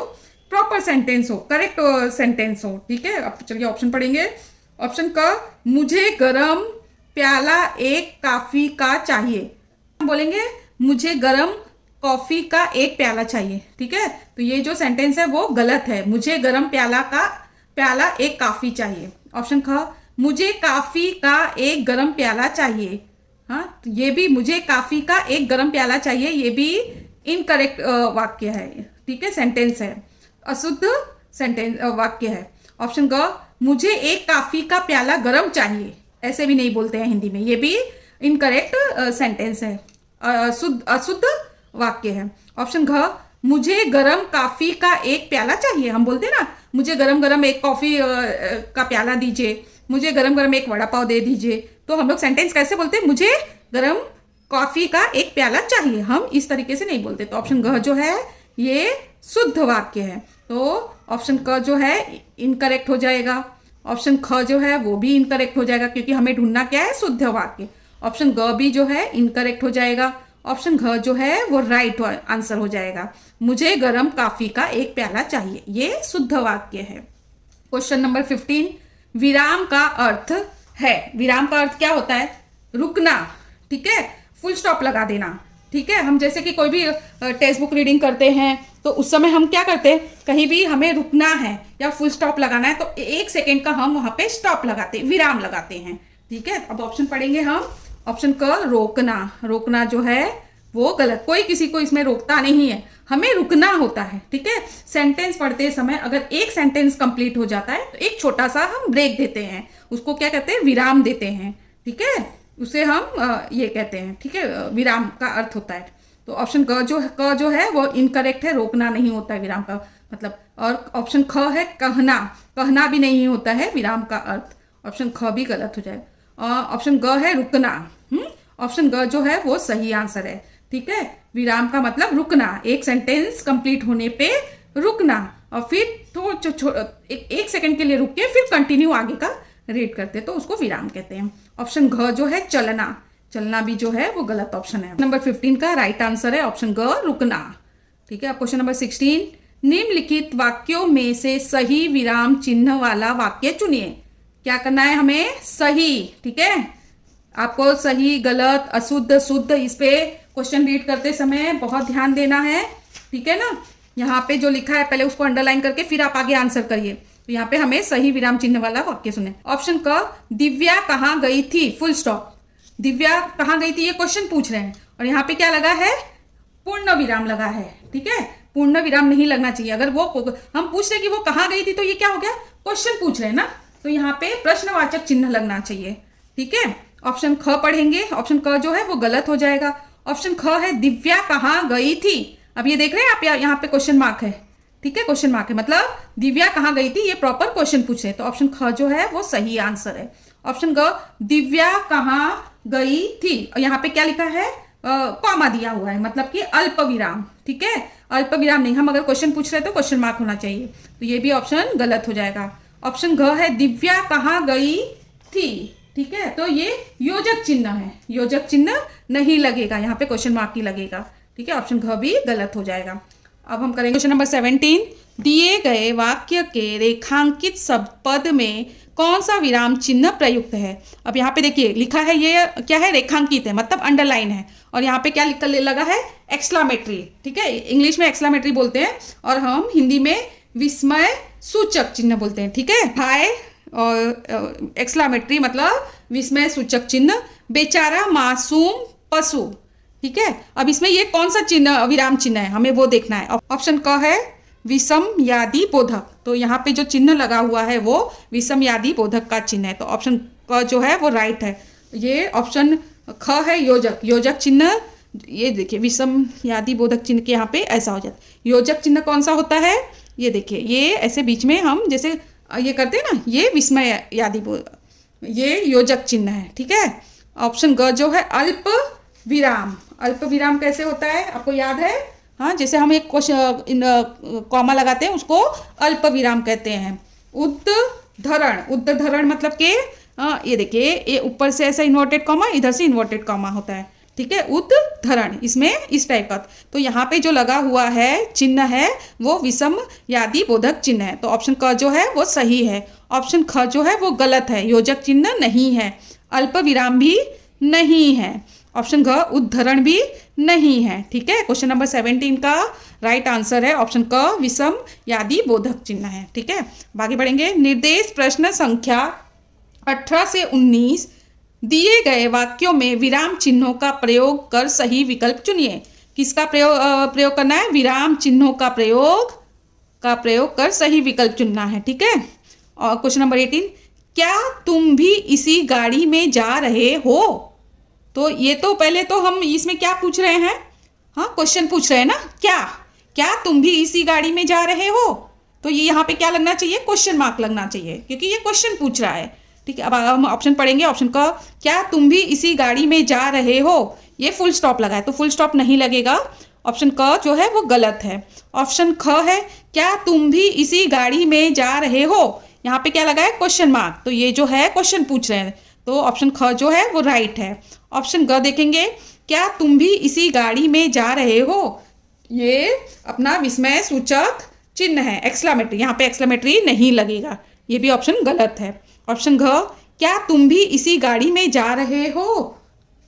प्रॉपर सेंटेंस हो, करेक्ट सेंटेंस हो। ठीक है, अब चलिए ऑप्शन पढ़ेंगे। ऑप्शन का, मुझे गरम प्याला एक कॉफी का चाहिए। हम बोलेंगे मुझे गरम कॉफी का एक प्याला चाहिए। ठीक है, तो ये जो सेंटेंस है वो गलत है। मुझे गरम प्याला एक कॉफी चाहिए। ऑप्शन ख, मुझे कॉफी का एक गरम प्याला चाहिए। हाँ, तो ये भी मुझे कॉफी का एक गरम प्याला चाहिए, ये भी इनकरेक्ट वाक्य है। ठीक है, सेंटेंस है, अशुद्ध सेंटेंस वाक्य है। ऑप्शन ग, मुझे एक कॉफी का प्याला गरम चाहिए, ऐसे भी नहीं बोलते हैं हिंदी में, ये भी इनकरेक्ट सेंटेंस है, अशुद्ध वाक्य है। ऑप्शन घ, मुझे गरम कॉफी का एक प्याला चाहिए। हम बोलते हैं ना, मुझे गरम गरम एक कॉफी का प्याला दीजिए, मुझे गरम गरम एक वड़ा पाव दे दीजिए। तो हम लोग सेंटेंस कैसे बोलते हैं? मुझे गरम कॉफी का एक प्याला चाहिए, हम इस तरीके से नहीं बोलते। तो ऑप्शन घ जो है ये शुद्ध वाक्य है। तो ऑप्शन क जो है इनकरेक्ट हो जाएगा। ऑप्शन ख जो है वो भी इनकरेक्ट हो जाएगा, क्योंकि हमें ढूंढना क्या है? शुद्ध वाक्य। ऑप्शन ग भी जो है इनकरेक्ट हो जाएगा। ऑप्शन घ जो है वो राइट आंसर हो जाएगा। मुझे गरम कॉफी का एक प्याला चाहिए, ये शुद्ध वाक्य है। क्वेश्चन नंबर 15, विराम का अर्थ है। विराम का अर्थ क्या होता है? रुकना। ठीक है, फुल स्टॉप लगा देना। ठीक है, हम जैसे कि कोई भी टेक्स्ट बुक रीडिंग करते हैं तो उस समय हम क्या करते हैं? कहीं भी हमें रुकना है या फुल स्टॉप लगाना है तो 1 सेकेंड का हम वहां पे स्टॉप लगाते हैं, विराम लगाते हैं। ठीक है, अब ऑप्शन पढ़ेंगे हम। ऑप्शन क, रोकना। रोकना जो है वो गलत, कोई किसी को इसमें रोकता नहीं है, हमें रुकना होता है। ठीक है, सेंटेंस पढ़ते समय अगर एक सेंटेंस कंप्लीट हो जाता है तो एक छोटा सा हम ब्रेक देते हैं, उसको क्या कहते हैं? विराम देते हैं। ठीक है, उसे हम ये कहते हैं। ठीक है, विराम का अर्थ होता है। तो ऑप्शन क जो है वो इनकरेक्ट है, रोकना नहीं होता है विराम का मतलब। और ऑप्शन ख है कहना, कहना भी नहीं होता है विराम का अर्थ। ऑप्शन ख भी गलत हो जाएगा। ऑप्शन ग है रुकना। ऑप्शन ग जो है वो सही आंसर है। ठीक है, विराम का मतलब रुकना, एक सेंटेंस कंप्लीट होने पे रुकना और फिर एक सेकंड के लिए रुक के फिर कंटिन्यू आगे का रीड करते तो उसको विराम कहते हैं। ऑप्शन घ जो है चलना, चलना भी जो है वो गलत ऑप्शन है। नंबर 15 का राइट आंसर है ऑप्शन ग, रुकना। ठीक है, अब क्वेश्चन नंबर 16, निम्नलिखित वाक्यों में से सही विराम चिन्ह वाला वाक्य चुनिए। क्या करना है हमें? सही। ठीक है, आपको सही, गलत, अशुद्ध, शुद्ध, इस पे क्वेश्चन रीड करते समय बहुत ध्यान देना है। ठीक है ना, यहाँ पे जो लिखा है पहले उसको अंडरलाइन करके फिर आप आगे आंसर करिए। तो यहाँ पे हमें सही विराम चिन्ह वाला वाक्य सुने। ऑप्शन क, दिव्या कहाँ गई थी, फुल स्टॉप। दिव्या कहाँ गई थी ये क्वेश्चन पूछ रहे हैं और यहाँ पे क्या लगा है? पूर्ण विराम लगा है। ठीक है, पूर्ण विराम नहीं लगना चाहिए। अगर वो हम पूछ रहे कि वो कहाँ गई थी तो ये क्या हो गया? क्वेश्चन पूछ रहे हैं ना, तो यहाँ पे प्रश्नवाचक चिन्ह लगना चाहिए। ठीक है, ऑप्शन ख पढ़ेंगे। ऑप्शन क जो है वो गलत हो जाएगा। ऑप्शन ख है दिव्या कहाँ गई थी। अब ये देख रहे हैं आप, यहाँ पे क्वेश्चन मार्क है। ठीक है, क्वेश्चन मार्क है मतलब दिव्या कहाँ गई थी, ये प्रॉपर क्वेश्चन पूछ रहे हैं। तो ऑप्शन ख जो है वो सही आंसर है। ऑप्शन ग, दिव्या कहाँ गई थी और यहाँ पे क्या लिखा है? कॉमा दिया हुआ है, मतलब कि अल्प विराम। ठीक है, अल्प विराम नहीं, हम अगर क्वेश्चन पूछ रहे हैं तो क्वेश्चन मार्क होना चाहिए, तो ये भी ऑप्शन गलत हो जाएगा। ऑप्शन घ है दिव्या कहाँ गई थी। ठीक है, तो ये योजक चिन्ह है, योजक चिन्ह नहीं लगेगा, यहाँ पे क्वेश्चन मार्क ही लगेगा। ठीक है, ऑप्शन घ भी गलत हो जाएगा। अब हम करेंगे क्वेश्चन नंबर 17, दिए गए वाक्य के रेखांकित शब्द पद में कौन सा विराम चिन्ह प्रयुक्त है। अब यहाँ पे देखिए लिखा है, ये क्या है? रेखांकित है, मतलब अंडरलाइन है। और यहाँ पे क्या लगा है? एक्सक्लामेटरी। ठीक है, इंग्लिश में एक्सक्लामेटरी बोलते हैं और हम हिंदी में विस्मय सूचक चिन्ह बोलते हैं। ठीक है, हाय और एक्सक्लामेटरी मतलब विस्मय सूचक चिन्ह। बेचारा मासूम पशु। ठीक है, अब इसमें ये कौन सा चिन्ह विराम चिन्ह है, हमें वो देखना है। ऑप्शन क है विषम यादि बोधक, तो यहाँ पे जो चिन्ह लगा हुआ है वो विषम यादि बोधक का चिन्ह है, तो ऑप्शन क जो है वो राइट है। ये ऑप्शन ख है योजक, योजक चिन्ह। ये देखिए विषम यादि बोधक चिन्ह के यहाँ पे ऐसा हो जाता है। योजक चिन्ह कौन सा होता है? ये देखिए, ये ऐसे बीच में हम जैसे ये करते हैं ना, ये विस्मय यादी ये योजक चिन्ह है, ठीक है। ऑप्शन ग जो है अल्प विराम। अल्प विराम कैसे होता है आपको याद है? हाँ, जैसे हम एक कॉमा लगाते हैं उसको अल्प विराम कहते हैं। उद्धरण, उद्धरण मतलब कि ये देखिए, ये ऊपर से ऐसा इन्वर्टेड कॉमा, इधर से इन्वर्टेड कॉमा होता है, ठीक है। उद्धरण इसमें इस टाइप का। तो यहाँ पे जो लगा हुआ है चिन्ह है वो विषम यादी बोधक चिन्ह है। तो ऑप्शन क जो है वो सही है। ऑप्शन ख जो है वो गलत है, योजक चिन्ह नहीं है, अल्प विराम भी नहीं है, ऑप्शन घ उद्धरण भी नहीं है, ठीक है। क्वेश्चन नंबर 17 का राइट आंसर है ऑप्शन क विषम यादी बोधक चिन्ह है, ठीक है। आगे बढ़ेंगे। निर्देश प्रश्न संख्या 18 से 19 दिए गए वाक्यों में विराम चिन्हों का प्रयोग कर सही विकल्प चुनिए। किसका प्रयोग करना है? विराम चिन्हों का प्रयोग कर सही विकल्प चुनना है, ठीक है। और क्वेश्चन नंबर 18, क्या तुम भी इसी गाड़ी में जा रहे हो? तो ये तो पहले तो हम इसमें क्या पूछ रहे हैं? हाँ, क्वेश्चन पूछ रहे हैं ना, क्या तुम भी इसी गाड़ी में जा रहे हो? तो ये यहाँ पे क्या लगना चाहिए? क्वेश्चन मार्क लगना चाहिए, क्योंकि ये क्वेश्चन पूछ रहा है, ठीक है। अब हम ऑप्शन पढ़ेंगे। ऑप्शन का, क्या तुम भी इसी गाड़ी में जा रहे हो, ये फुल स्टॉप लगा है तो फुल स्टॉप नहीं लगेगा, ऑप्शन क जो है वो गलत है। ऑप्शन ख है, क्या तुम भी इसी गाड़ी में जा रहे हो, यहाँ पे क्या लगा है? क्वेश्चन मार्क, तो ये जो है क्वेश्चन पूछ रहे हैं, तो ऑप्शन ख जो है वो राइट है। ऑप्शन ग देखेंगे, क्या तुम भी इसी गाड़ी में जा रहे हो, ये अपना विस्मय सूचक चिन्ह है, एक्सक्लेमेटरी, यहाँ पे एक्सक्लेमेटरी नहीं लगेगा, ये भी ऑप्शन गलत है। ऑप्शन घ, क्या तुम भी इसी गाड़ी में जा रहे हो,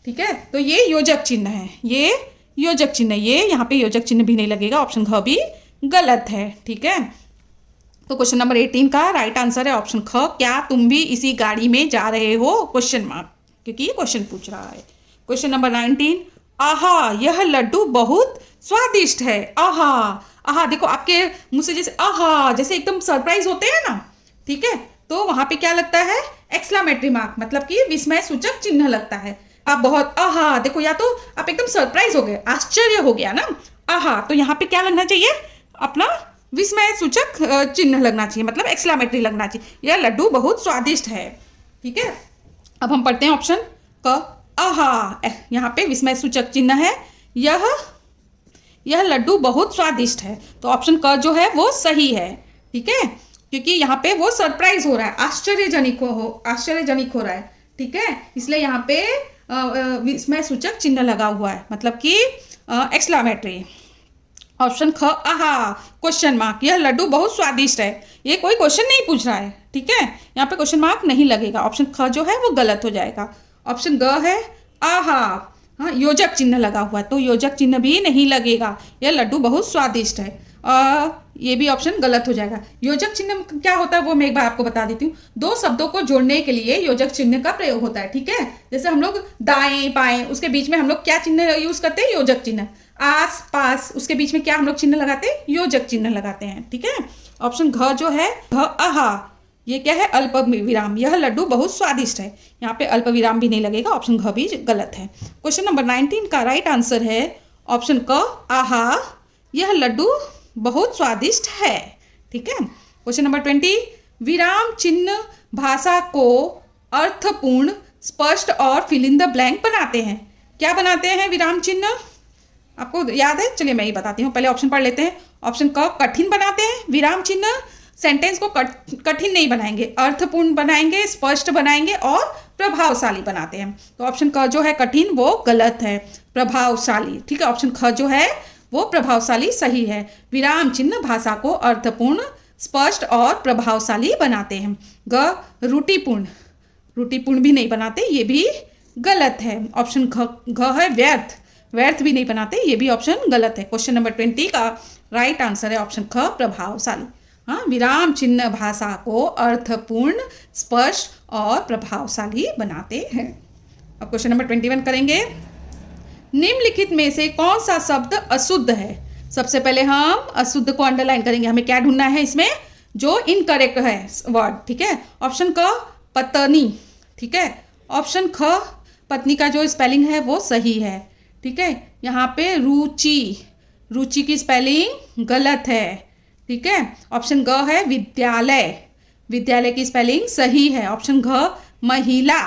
ठीक है, तो ये योजक चिन्ह है, ये योजक चिन्ह, ये यहाँ पे योजक चिन्ह भी नहीं लगेगा, ऑप्शन घ भी गलत है, ठीक है। तो क्वेश्चन नंबर 18 का राइट आंसर है ऑप्शन ख, क्या तुम भी इसी गाड़ी में जा रहे हो, क्वेश्चन मार्क, क्योंकि ये क्वेश्चन पूछ रहा है। क्वेश्चन नंबर 19, आहा यह लड्डू बहुत स्वादिष्ट है। आहा, आहा देखो आपके मुंह से जैसे आहा जैसे एकदम सरप्राइज होते हैं ना, ठीक है, तो वहां पे क्या लगता है? एक्सक्लेमेटरी मार्क, मतलब कि विस्मय सूचक चिन्ह लगता है। आप बहुत आहा देखो, या तो आप एकदम सरप्राइज हो गए, आश्चर्य हो गया ना, आहा, तो यहाँ पे क्या लगना चाहिए? अपना विस्मय सूचक चिन्ह लगना चाहिए, मतलब एक्सक्लेमेटरी लगना चाहिए, यह लड्डू बहुत स्वादिष्ट है, ठीक है। अब हम पढ़ते हैं ऑप्शन क, आहा, यहाँ पे विस्मय सूचक चिन्ह है, यह लड्डू बहुत स्वादिष्ट है, तो ऑप्शन क जो है वो सही है, ठीक है, क्योंकि यहाँ पे वो सरप्राइज हो रहा है, आश्चर्यजनक हो रहा है, ठीक है, इसलिए यहाँ पे विस्मय सूचक चिन्ह लगा हुआ है, मतलब कि एक्सक्लेमेटरी। ऑप्शन ख, आहा क्वेश्चन मार्क, यह लड्डू बहुत स्वादिष्ट है, ये कोई क्वेश्चन नहीं पूछ रहा है, ठीक है, यहाँ पे क्वेश्चन मार्क नहीं लगेगा, ऑप्शन ख जो है वो गलत हो जाएगा। ऑप्शन ग है, आहा, हाँ योजक चिन्ह लगा हुआ है, तो योजक चिन्ह भी नहीं लगेगा, यह लड्डू बहुत स्वादिष्ट है, ये भी ऑप्शन गलत हो जाएगा। योजक चिन्ह क्या होता है वो मैं एक बार आपको बता देती हूँ। दो शब्दों को जोड़ने के लिए योजक चिन्ह का प्रयोग होता है, ठीक है। जैसे हम लोग दाएं बाएं, उसके बीच में हम लोग क्या चिन्ह यूज करते हैं? योजक चिन्ह। आस पास, उसके बीच में क्या हम लोग चिन्ह लगाते हैं? योजक चिन्ह लगाते हैं, ठीक है। ऑप्शन घ जो है, घ आहा, ये क्या है? अल्प विराम, यह लड्डू बहुत स्वादिष्ट है, यहाँ पे अल्प विराम भी नहीं लगेगा, ऑप्शन घ भी गलत है। क्वेश्चन नंबर 19 का राइट आंसर है ऑप्शन क, आहा यह लड्डू बहुत स्वादिष्ट है, ठीक है। क्वेश्चन नंबर 20, विराम चिन्ह भाषा को अर्थपूर्ण, स्पष्ट और फिल इन द ब्लैंक बनाते हैं। क्या बनाते हैं विराम चिन्ह? आपको याद है? चलिए मैं ही बताती हूँ, पहले ऑप्शन पढ़ लेते हैं। ऑप्शन क, कठिन बनाते हैं विराम चिन्ह, सेंटेंस को कठिन नहीं बनाएंगे, अर्थपूर्ण बनाएंगे, स्पष्ट बनाएंगे और प्रभावशाली बनाते हैं। तो ऑप्शन क जो है कठिन वो गलत है, प्रभावशाली, ठीक है। ऑप्शन ख जो है वो प्रभावशाली सही है। विराम चिन्ह भाषा को अर्थपूर्ण, स्पष्ट और प्रभावशाली बनाते हैं। ग, रूटीपूर्ण भी नहीं बनाते, ये भी गलत है। ऑप्शन घ है व्यर्थ भी नहीं बनाते, ये भी ऑप्शन गलत है। क्वेश्चन नंबर 20 का राइट आंसर है ऑप्शन ख, प्रभावशाली। हाँ, विराम चिन्ह भाषा को अर्थपूर्ण, स्पष्ट और प्रभावशाली बनाते हैं। अब क्वेश्चन नंबर 21 करेंगे। निम्नलिखित में से कौन सा शब्द अशुद्ध है? सबसे पहले हम अशुद्ध को अंडरलाइन करेंगे, हमें क्या ढूंढना है इसमें? जो इनकरेक्ट है वर्ड, ठीक है। ऑप्शन क, पत्नी, ठीक है। ऑप्शन ख, पत्नी का जो स्पेलिंग है वो सही है, ठीक है। यहाँ पे रुचि की स्पेलिंग गलत है, ठीक है। ऑप्शन ग है विद्यालय, विद्यालय की स्पेलिंग सही है, ऑप्शन घ महिला।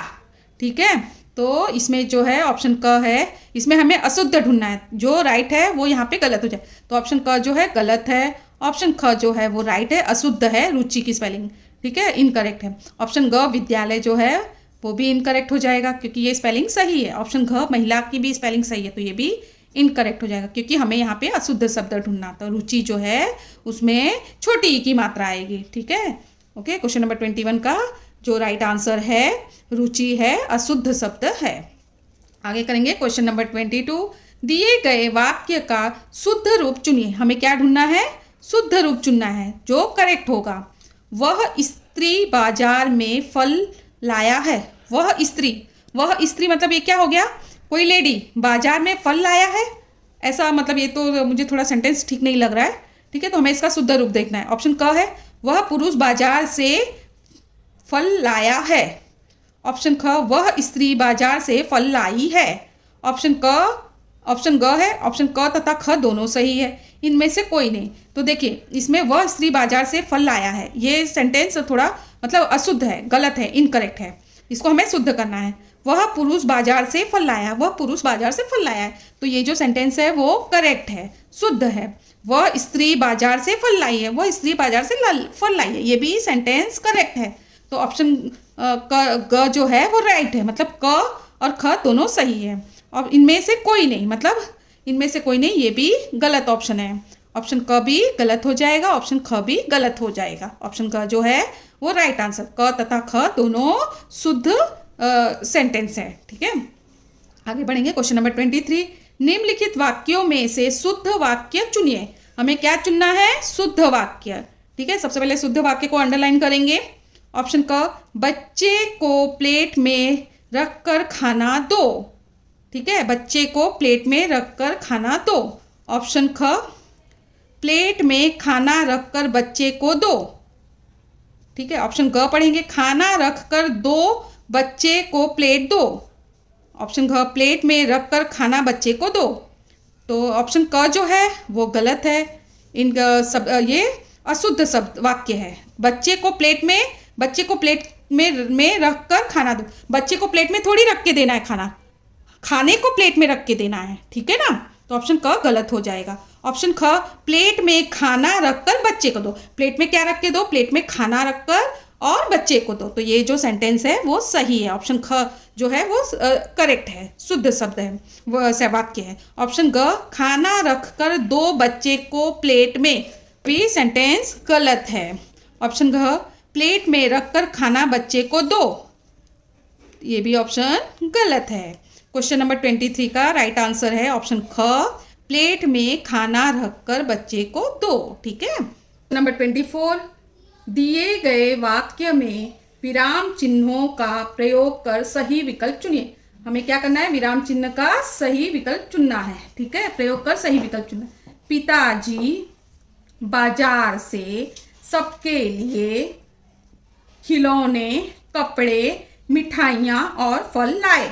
ठीक है, तो इसमें जो है ऑप्शन क है, इसमें हमें अशुद्ध ढूंढना है, जो राइट है वो यहाँ पे गलत हो जाए, तो ऑप्शन क जो है गलत है। ऑप्शन ख जो है वो राइट है, अशुद्ध है रुचि की स्पेलिंग। ठीक है, इनकरेक्ट है। ऑप्शन ग विद्यालय जो है वो भी इनकरेक्ट हो जाएगा क्योंकि ये स्पेलिंग सही है। ऑप्शन घ महिला की भी स्पेलिंग सही है, तो ये भी इनकरेक्ट हो जाएगा क्योंकि हमें यहाँ पे अशुद्ध शब्द ढूंढना, तो रुचि जो है उसमें छोटी ई की मात्रा आएगी। ठीक है, ओके। क्वेश्चन नंबर 21 का जो राइट आंसर है रुचि है, अशुद्ध शब्द है। आगे करेंगे क्वेश्चन नंबर 22। दिए गए वाक्य का शुद्ध रूप चुनिए। हमें क्या ढूंढना है? शुद्ध रूप चुनना है जो करेक्ट होगा। वह स्त्री बाजार में फल लाया है। वह स्त्री मतलब ये क्या हो गया? कोई लेडी बाजार में फल लाया है, ऐसा मतलब ये तो मुझे थोड़ा सेंटेंस ठीक नहीं लग रहा है। ठीक है, तो हमें इसका शुद्ध रूप देखना है। ऑप्शन क है, वह पुरुष बाजार से फल लाया है। ऑप्शन ख, वह स्त्री बाजार से फल लाई है। ऑप्शन ग है। ऑप्शन क तथा ख दोनों सही है, इनमें से कोई नहीं। तो देखिए इसमें वह स्त्री बाजार से फल लाया है, ये सेंटेंस थोड़ा मतलब अशुद्ध है, गलत है, इनकरेक्ट है। इसको हमें शुद्ध करना है। वह पुरुष बाजार से फल लाया, वह पुरुष बाजार से फल लाया है, तो ये जो सेंटेंस है वो करेक्ट है, शुद्ध है। वह स्त्री बाजार से फल लाई है, वह स्त्री बाजार से फल लाई है, ये भी सेंटेंस करेक्ट है। तो ऑप्शन ग जो है वो राइट है, मतलब क और ख दोनों सही है और इनमें से कोई नहीं, मतलब इनमें से कोई नहीं, ये भी गलत ऑप्शन है। ऑप्शन क भी गलत हो जाएगा, ऑप्शन ख भी गलत हो जाएगा। ऑप्शन क जो है वो राइट आंसर, क तथा ख दोनों शुद्ध सेंटेंस है। ठीक है, आगे बढ़ेंगे क्वेश्चन नंबर 23। निम्नलिखित वाक्यों में से शुद्ध वाक्य चुनिए। हमें क्या चुनना है? शुद्ध वाक्य। ठीक है, सबसे पहले शुद्ध वाक्य को अंडरलाइन करेंगे। ऑप्शन क, बच्चे को प्लेट में रखकर खाना दो। ठीक है, बच्चे को प्लेट में रखकर खाना दो। ऑप्शन ख, प्लेट में खाना रखकर बच्चे को दो। ठीक है, ऑप्शन ग पढ़ेंगे, खाना रखकर दो बच्चे को प्लेट दो। ऑप्शन घ, प्लेट में रखकर खाना बच्चे को दो। तो ऑप्शन क जो है वो गलत है, इन सब ये अशुद्ध शब्द वाक्य है। बच्चे को प्लेट में रखकर खाना दो, बच्चे को प्लेट में थोड़ी रख के देना है खाना, खाने को प्लेट में रख के देना है। ठीक है ना, तो ऑप्शन क गलत हो जाएगा। ऑप्शन ख, प्लेट में खाना रखकर बच्चे को दो। प्लेट में क्या रख के दो? प्लेट में खाना रखकर और बच्चे को दो, तो ये जो सेंटेंस है वो सही है। ऑप्शन ख जो है वो करेक्ट है, शुद्ध शब्द है, वो वाक्य है। ऑप्शन ग, खाना रखकर दो बच्चे को प्लेट में, भी सेंटेंस गलत है। ऑप्शन घ, प्लेट में रखकर खाना बच्चे को दो, ये भी ऑप्शन गलत है। क्वेश्चन नंबर 23 का राइट आंसर है ऑप्शन ख, प्लेट में खाना रखकर बच्चे को दो। ठीक है, नंबर 24। दिए गए वाक्य में विराम चिन्हों का प्रयोग कर सही विकल्प चुनिए। हमें क्या करना है? विराम चिन्ह का सही विकल्प चुनना है। ठीक है, प्रयोग कर सही विकल्प चुनना। पिताजी बाजार से सबके लिए खिलौने, कपड़े, मिठाइयाँ और फल लाए।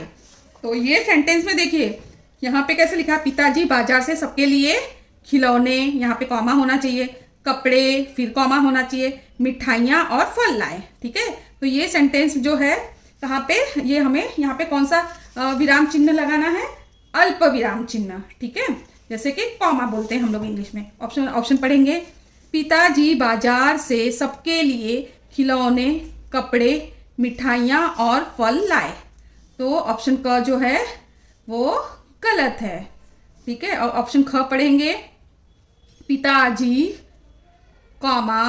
तो ये सेंटेंस में देखिए यहाँ पे कैसे लिखा है? पिताजी बाजार से सबके लिए खिलौने, यहाँ पे कॉमा होना चाहिए, कपड़े, फिर कॉमा होना चाहिए, मिठाइयाँ और फल लाए। ठीक है, तो ये सेंटेंस जो है कहाँ पे, ये हमें यहाँ पे कौन सा विराम चिन्ह लगाना है? अल्प विराम चिन्ह। ठीक है, जैसे कि कॉमा बोलते हैं हम लोग इंग्लिश में। ऑप्शन पढ़ेंगे, पिताजी बाजार से सबके लिए खिलौने, कपड़े, मिठाइयाँ और फल लाए। तो ऑप्शन क जो है वो गलत है। ठीक है, और ऑप्शन ख पढ़ेंगे, पिताजी कॉमा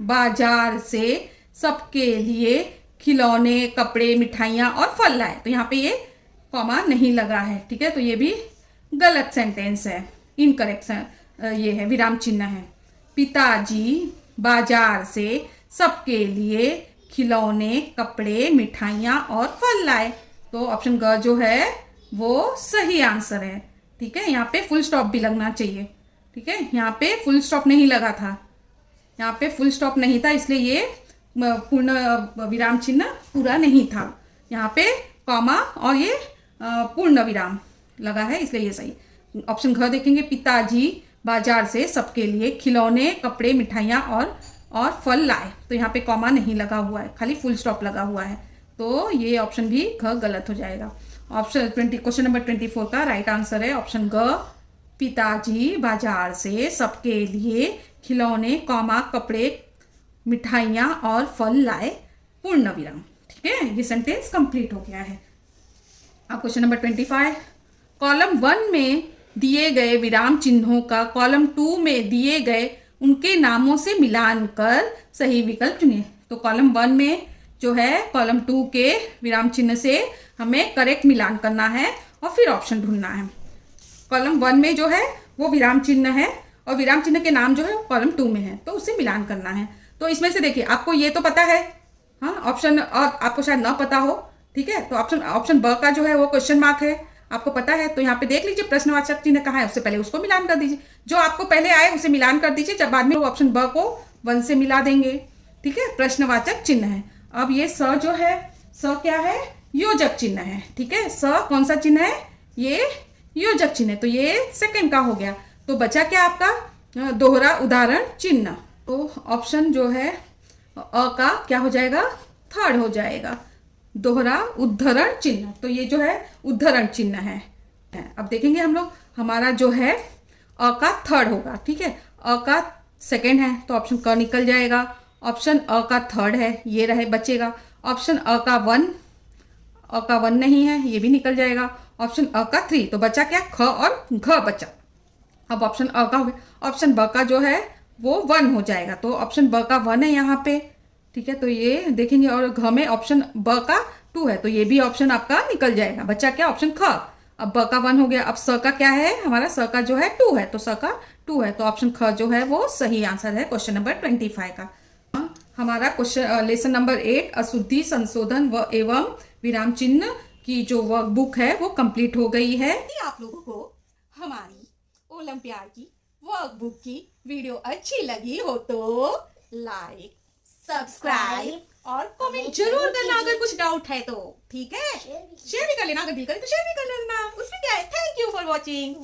बाजार से सबके लिए खिलौने, कपड़े, मिठाइयाँ और फल लाए। तो यहाँ पे ये कॉमा नहीं लगा है। ठीक है, तो ये भी गलत सेंटेंस है, इनकरेक्ट ये है, विराम चिन्ह है। पिताजी बाजार से सबके लिए खिलौने, कपड़े, मिठाइयाँ और फल लाए। तो ऑप्शन ग जो है वो सही आंसर है। ठीक है, यहाँ पे फुल स्टॉप भी लगना चाहिए। ठीक है, यहाँ पे फुल स्टॉप नहीं लगा था, यहाँ पे फुल स्टॉप नहीं था, इसलिए ये पूर्ण विराम चिन्ह पूरा नहीं था। यहाँ पे कॉमा और ये पूर्ण विराम लगा है, इसलिए ये सही। ऑप्शन घ देखेंगे, पिताजी बाजार से सबके लिए खिलौने, कपड़े, मिठाइयाँ और और फल लाए, तो यहाँ पे कॉमा नहीं लगा हुआ है, खाली फुल स्टॉप लगा हुआ है, तो ये ऑप्शन भी घ गलत हो जाएगा। क्वेश्चन नंबर 24 का राइट आंसर है ऑप्शन ग, पिताजी बाजार से सबके लिए खिलौने कॉमा कपड़े मिठाइयाँ और फल लाए पूर्ण विराम। ठीक है, ये सेंटेंस कंप्लीट हो गया है। अब क्वेश्चन नंबर 25, कॉलम 1 में दिए गए विराम चिन्हों का कॉलम 2 में दिए गए उनके नामों से मिलान कर सही विकल्प चुनिए। तो कॉलम 1 में जो है कॉलम 2 के विराम चिन्ह से हमें करेक्ट मिलान करना है और फिर ऑप्शन ढूंढना है। कॉलम 1 में जो है वो विराम चिन्ह है और विराम चिन्ह के नाम जो है कॉलम 2 में है, तो उससे मिलान करना है। तो इसमें से देखिए, आपको ये तो पता है, हाँ ऑप्शन, और आपको शायद ना पता हो, ठीक है, तो ऑप्शन ब का जो है वो क्वेश्चन मार्क है, आपको पता है, तो यहाँ पे देख लीजिए प्रश्नवाचक चिन्ह कहाँ है, उससे पहले उसको मिलान कर दीजिए, जो आपको पहले आए उसे मिलान कर दीजिए, जब बाद में ऑप्शन ब को 1 से मिला देंगे। ठीक है, प्रश्नवाचक चिन्ह है। अब ये स जो है, स क्या है, योजक चिन्ह है। ठीक है, स कौन सा चिन्ह है, ये योजक चिन्ह है, तो ये सेकंड का हो गया। तो बचा क्या आपका दोहरा उदाहरण चिन्ह, तो ऑप्शन जो है अ का क्या हो जाएगा, थर्ड हो जाएगा, दोहरा उद्धरण चिन्ह, तो ये जो है उद्धरण चिन्ह है। अब देखेंगे हम लोग, हमारा जो है अ का थर्ड होगा। ठीक है, अ का सेकंड है तो ऑप्शन क निकल जाएगा, ऑप्शन अ का थर्ड है ये रहे बचेगा, ऑप्शन अ का 1 नहीं है ये भी निकल जाएगा, ऑप्शन अ का 3, तो बचा क्या, ख और घ बचा। अब ऑप्शन अ का हो गया, ऑप्शन ब का जो है वो 1 हो जाएगा, तो ऑप्शन ब का 1 है यहाँ पे। ठीक है, तो ये देखेंगे, और घ में ऑप्शन ब का 2 है, तो ये भी ऑप्शन आपका निकल जाएगा, बचा क्या, ऑप्शन ख। अब ब का 1 हो गया, अब स का क्या है, हमारा स का जो है 2 है, तो स का 2 है, तो ऑप्शन ख जो है वो सही आंसर है क्वेश्चन नंबर 25 का। हमारा क्वेश्चन लेसन नंबर 8 अशुद्धि संशोधन व एवं विराम चिन्ह की जो वर्कबुक है वो कंप्लीट हो गई है। यदि आप लोगों को हमारी ओलंपियाड की वर्कबुक की वीडियो अच्छी लगी हो तो लाइक, सब्सक्राइब और कमेंट जरूर करना अगर कुछ डाउट है तो। ठीक है, शेयर भी कर लेना, अगर दिल करे तो शेयर भी कर लेना, उसमें क्या है। Thank you for watching.